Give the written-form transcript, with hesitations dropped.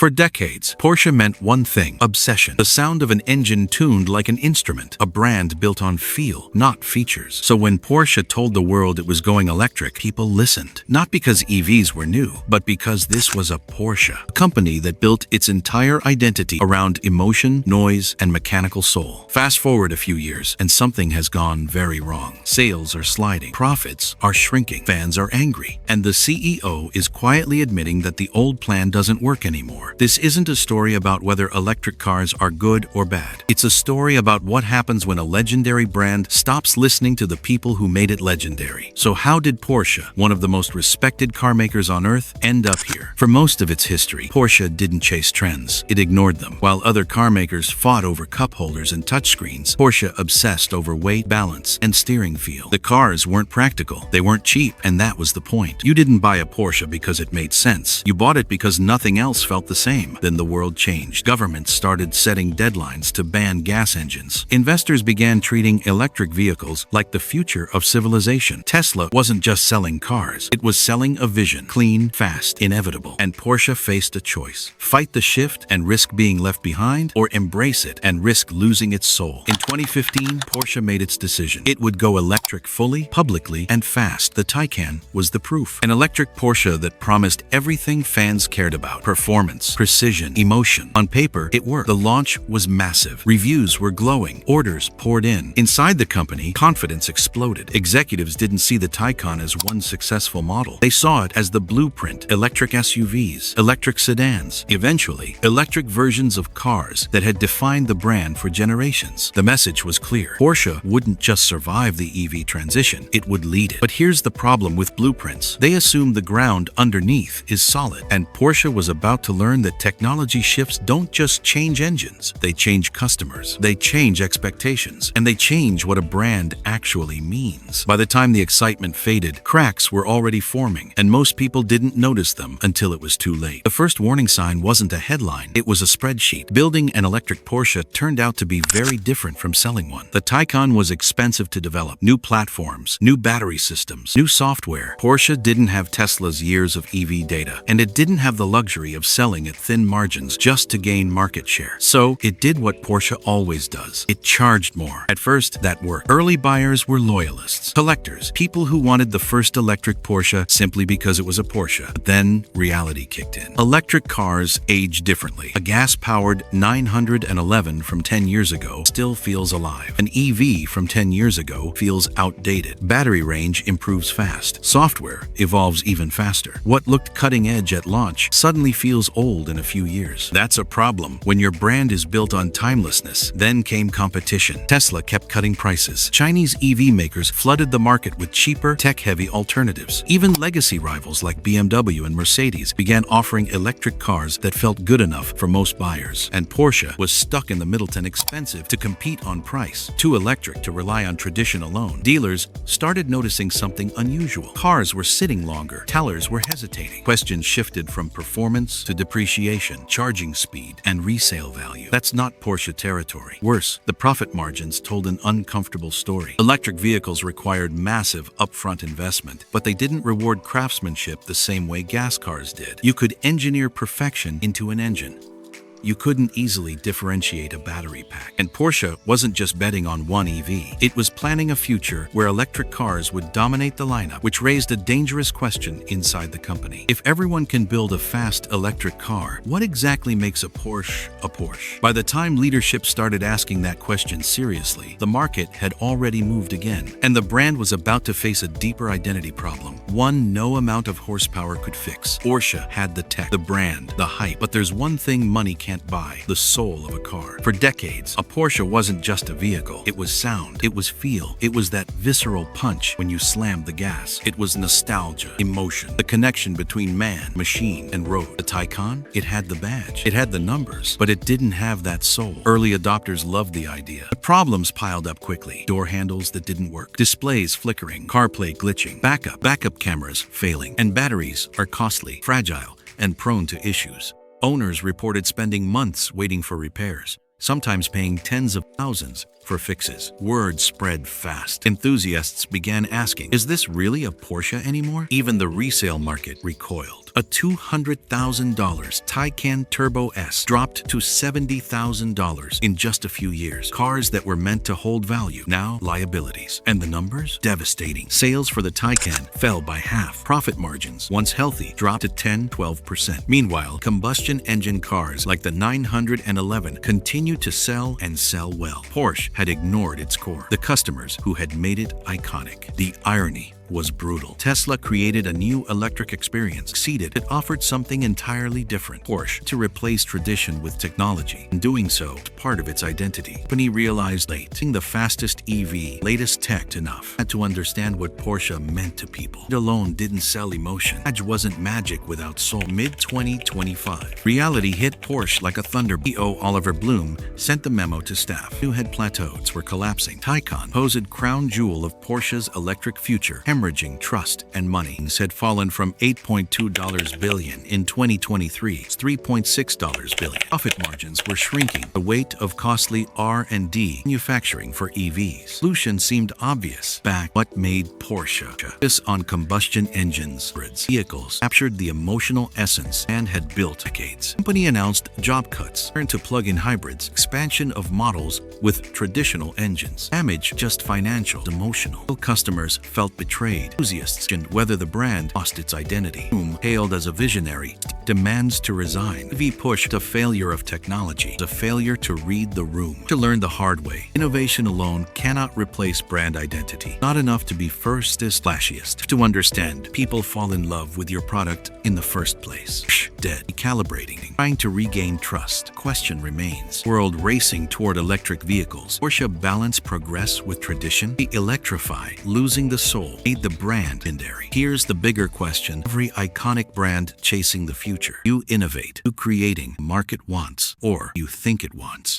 For decades, Porsche meant one thing: obsession. The sound of an engine tuned like an instrument, a brand built on feel, not features. So when Porsche told the world it was going electric, people listened. Not because EVs were new, but because this was a Porsche, a company that built its entire identity around emotion, noise, and mechanical soul. Fast forward a few years, and something has gone very wrong. Sales are sliding, profits are shrinking, fans are angry, and the CEO is quietly admitting that the old plan doesn't work anymore. This isn't a story about whether electric cars are good or bad. It's a story about what happens when a legendary brand stops listening to the people who made it legendary. So how did Porsche, one of the most respected car makers on earth, end up here? For most of its history, Porsche didn't chase trends. It ignored them. While other car makers fought over cup holders and touchscreens, Porsche obsessed over weight, balance, and steering feel. The cars weren't practical, they weren't cheap, and that was the point. You didn't buy a Porsche because it made sense. You bought it because nothing else felt the same. Then the world changed. Governments started setting deadlines to ban gas engines. Investors began treating electric vehicles like the future of civilization. Tesla wasn't just selling cars, it was selling a vision: clean, fast, inevitable. And Porsche faced a choice: fight the shift and risk being left behind, or embrace it and risk losing its soul. In 2015, Porsche made its decision. It would go electric fully, publicly, and fast. The Taycan was the proof. An electric Porsche that promised everything fans cared about: performance, precision, emotion. On paper, it worked. The launch was massive. Reviews were glowing. Orders poured in. Inside the company, confidence exploded. Executives didn't see the Taycan as one successful model. They saw it as the blueprint: electric SUVs, electric sedans, eventually electric versions of cars that had defined the brand for generations. The message was clear: Porsche wouldn't just survive the EV transition, it would lead it. But here's the problem with blueprints: they assume the ground underneath is solid. And Porsche was about to learn that technology shifts don't just change engines, they change customers, they change expectations, and they change what a brand actually means. By the time the excitement faded, cracks were already forming, and most people didn't notice them until it was too late. The first warning sign wasn't a headline, it was a spreadsheet. Building an electric Porsche turned out to be very different from selling one. The Taycan was expensive to develop: new platforms, new battery systems, new software. Porsche didn't have Tesla's years of EV data, and it didn't have the luxury of selling at thin margins just to gain market share. So it did what Porsche always does: it charged more. At first, that worked. Early buyers were loyalists, collectors, people who wanted the first electric Porsche simply because it was a Porsche. But then reality kicked in. Electric cars age differently. A gas-powered 911 from 10 years ago still feels alive. An EV from 10 years ago feels outdated. Battery range improves fast. Software evolves even faster. What looked cutting edge at launch suddenly feels old in a few years. That's a problem when your brand is built on timelessness. Then came competition. Tesla kept cutting prices. Chinese EV makers flooded the market with cheaper, tech-heavy alternatives. Even legacy rivals like BMW and Mercedes began offering electric cars that felt good enough for most buyers. And Porsche was stuck in the middle: too expensive to compete on price, too electric to rely on tradition alone. Dealers started noticing something unusual. Cars were sitting longer. Tellers were hesitating. Questions shifted from performance to depreciation, charging speed, and resale value. That's not Porsche territory. Worse, the profit margins told an uncomfortable story. Electric vehicles required massive upfront investment, but they didn't reward craftsmanship the same way gas cars did. You could engineer perfection into an engine. You couldn't easily differentiate a battery pack. And Porsche wasn't just betting on one EV. It was planning a future where electric cars would dominate the lineup, which raised a dangerous question inside the company. If everyone can build a fast electric car, what exactly makes a Porsche a Porsche? By the time leadership started asking that question seriously, the market had already moved again, and the brand was about to face a deeper identity problem, one no amount of horsepower could fix. Porsche had the tech, the brand, the hype, but there's one thing money can't buy: the soul of a car. For decades, a Porsche wasn't just a vehicle. It was sound. It was feel. It was that visceral punch when you slammed the gas. It was nostalgia, emotion, the connection between man, machine, and road. The Taycan? It had the badge. It had the numbers, but it didn't have that soul. Early adopters loved the idea. The problems piled up quickly: door handles that didn't work, displays flickering, CarPlay glitching, backup cameras failing, and batteries are costly, fragile, and prone to issues. Owners reported spending months waiting for repairs, sometimes paying tens of thousands for fixes. Word spread fast. Enthusiasts began asking, is this really a Porsche anymore? Even the resale market recoiled. A $200,000 Taycan Turbo S dropped to $70,000 in just a few years. Cars that were meant to hold value, now liabilities. And the numbers? Devastating. Sales for the Taycan fell by half. Profit margins, once healthy, dropped to 10–12%. Meanwhile, combustion engine cars like the 911 continued to sell and sell well. Porsche had ignored its core, the customers who had made it iconic. The irony was brutal. Tesla created a new electric experience. It offered something entirely different. Porsche to replace tradition with technology. In doing so, part of its identity. The company realized late, the fastest EV, latest tech enough. Had to understand what Porsche meant to people. It alone didn't sell emotion. Badge wasn't magic without soul. Mid-2025, reality hit Porsche like a thunderbolt. CEO Oliver Blume sent the memo to staff. New head plateaus were collapsing. Taycan, posed crown jewel of Porsche's electric future, hemorrhaging trust and money, had fallen from $8.2 billion in 2023 to $3.6 billion. Profit margins were shrinking. The weight of costly R&D manufacturing for EVs. Solution seemed obvious. Back what made Porsche focus on combustion engines. Vehicles captured the emotional essence and had built decades. The company announced job cuts, turned to plug-in hybrids, expansion of models with traditional engines. Damage just financial, emotional. Customers felt betrayed. Enthusiasts questioned whether the brand lost its identity. Blume, hailed as a visionary, demands to resign. EV pushed a failure of technology, a failure to read the room. To learn the hard way, innovation alone cannot replace brand identity. Not enough to be firstest, flashiest. To understand, people fall in love with your product in the first place. Dead. Recalibrating. Trying to regain trust. Question remains. World racing toward electric vehicles. Porsche balance progress with tradition. The electrify, losing the soul, made the brand legendary. Here's the bigger question. Every iconic brand chasing the future. You innovate. You creating market wants, or you think it wants.